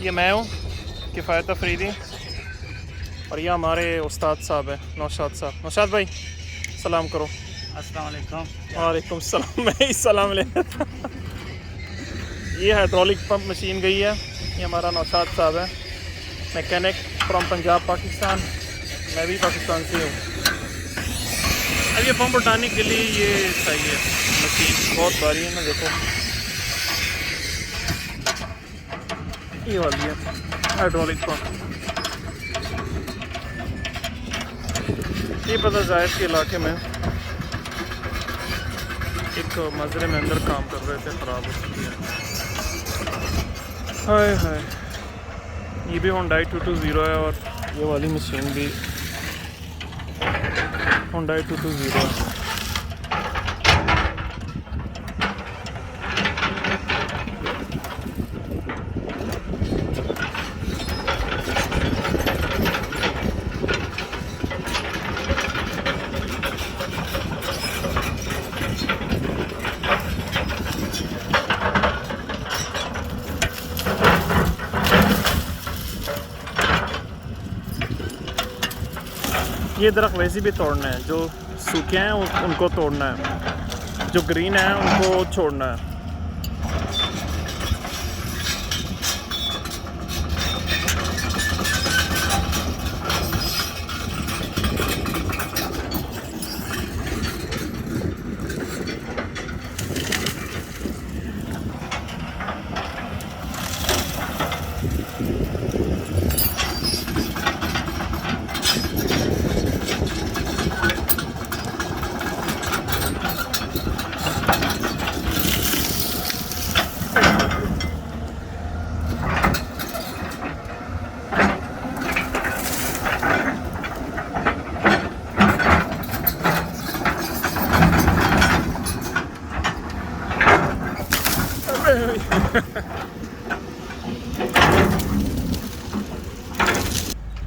ये मैं हूँ किफ़ायत अफरीदी और ये हमारे उस्ताद साहब हैं नौशाद साहब। नौशाद भाई सलाम करो। अस्सलाम वालेकुम। वालेकुम सलाम। मैं ही सलाम ले। ये हाइड्रोलिक पंप मशीन गई है। ये हमारा नौशाद साहब है, मैकेनिक फ्रॉम पंजाब पाकिस्तान। मैं भी पाकिस्तान से हूँ। अब ये पंप उठाने के लिए ये चाहिए मशीन, बहुत भारी है ना। देखो ये वाली है हाइड्रोलिक पंप। ये पता जायद के इलाके में एक मजरे में अंदर काम कर रहे थे, ख़राब हो चुकी है। हाय हाय। ये भी Hyundai 220 है और ये वाली मशीन भी Hyundai 220 है। ये दरख्त वैसे भी तोड़ना है, जो सूखे हैं उनको तोड़ना है, जो ग्रीन है उनको छोड़ना है।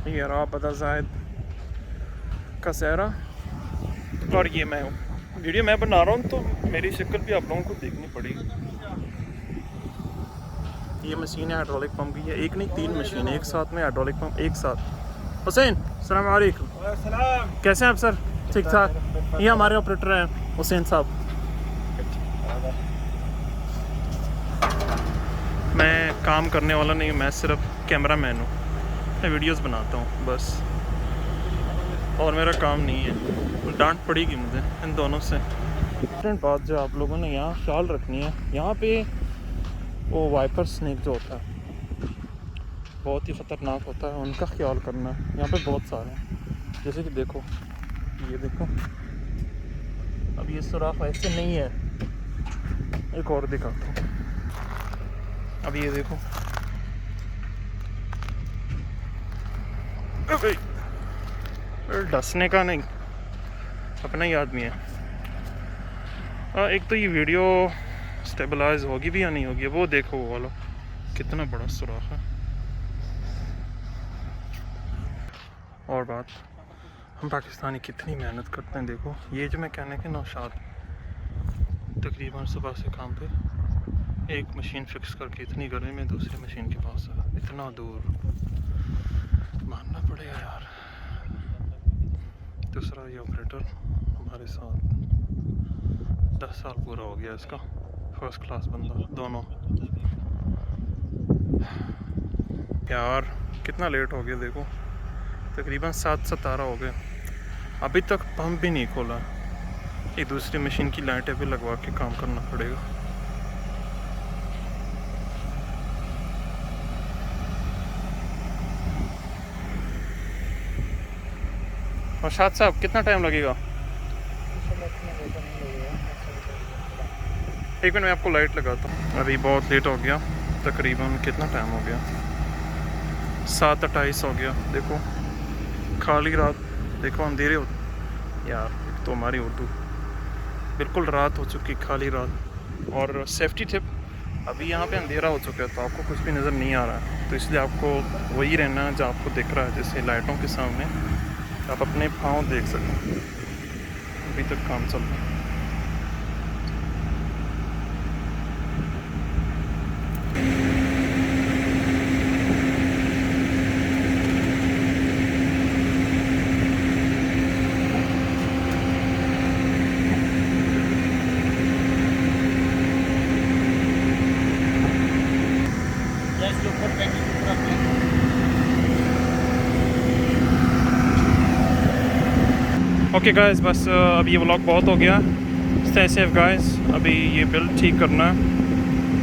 ये AbuDhabi का सहरा और ये मैं हूँ। वीडियो मैं बना रहा हूँ तो मेरी शक्ल भी आप लोगों को देखनी पड़ेगी। ये मशीन है हाइड्रोलिक पंप की है, एक नहीं 3 मशीन है एक साथ में, हाइड्रोलिक पंप एक साथ। हुसैन अस्सलाम वालेकुम। कैसे हैं आप सर? ठीक ठाक। ये हमारे ऑपरेटर हैं हुसैन साहब। मैं काम करने वाला नहीं हूँ, मैं सिर्फ कैमरा मैन हूँ। मैं वीडियोस बनाता हूँ बस, और मेरा काम नहीं है। डांट पड़ेगी मुझे इन दोनों से। इंपॉर्टेंट बात जो आप लोगों ने यहाँ ख्याल रखनी है, यहाँ पे वो वाइपर स्नेक जो होता है बहुत ही ख़तरनाक होता है, उनका ख्याल करना है। यहाँ पे बहुत सारे हैं, जैसे कि देखो, ये देखो अब ये सुराख ऐसे नहीं है। एक और दिखाता हूँ, अब ये देखो, डसने का नहीं, अपना ही आदमी है। एक तो ये वीडियो स्टेबलाइज होगी भी या नहीं होगी, वो देखो वो वाला कितना बड़ा सुराख है। और बात, हम पाकिस्तानी कितनी मेहनत करते हैं। देखो ये जो मैं कहने के नौशाद तकरीबन सुबह से काम पे, एक मशीन फिक्स करके इतनी गर्मी में दूसरी मशीन के पास है, इतना दूर, मानना पड़ेगा यार। दूसरा ये ऑपरेटर हमारे साथ 10 साल पूरा हो गया इसका, फर्स्ट क्लास बंदा दोनों। यार कितना लेट हो गया, देखो तकरीबन 7-17 हो गए, अभी तक पंप भी नहीं खोला। एक दूसरी मशीन की लाइटें भी लगवा के काम करना पड़ेगा। और शाद साहब कितना टाइम लगेगा? एक मिनट मैं आपको लाइट लगाता हूँ। अभी बहुत लेट हो गया, तकरीबन कितना टाइम हो गया, 7:28 हो गया। देखो खाली रात, देखो अंधेरे हो यार। एक तो हमारी उर्दू बिल्कुल रात हो चुकी, खाली रात। और सेफ्टी टिप, अभी यहाँ पे अंधेरा हो चुका है तो आपको कुछ भी नज़र नहीं आ रहा है, तो इसलिए आपको वही रहना है जो आपको दिख रहा है। जैसे लाइटों के सामने आप अपने पाँव देख सकते हैं। अभी तक काम चल रहा है। ओके गाइस, बस अब ये व्लॉग बहुत हो गया। स्टे सेफ गाइस, अभी ये बिल्ड ठीक करना है,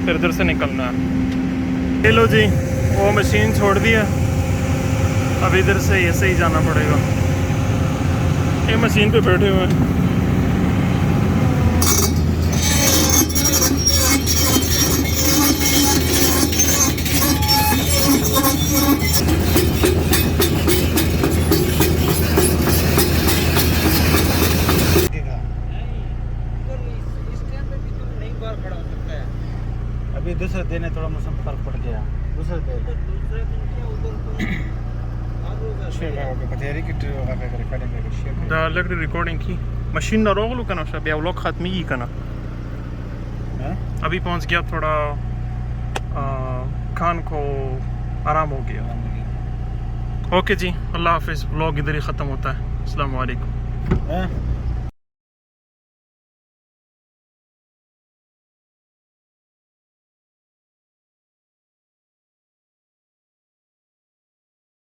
फिर इधर से निकलना है। लो जी, वो मशीन छोड़ दिया, अब इधर से ऐसे ही जाना पड़ेगा। ये मशीन पे बैठे हुए हैं। अभी दूसरे दिन थोड़ा मौसम फर्क पड़ गया। दूसरे दिन रिकॉर्डिंग की मशीन ना रोक लो करना शायद व्लॉग खत्म ही करना। अभी पहुंच गया, थोड़ा खान को आराम हो गया। ओके जी, अल्लाह हाफिज़। व्लॉग इधर ही ख़त्म होता है। अस्सलाम वालेकुम।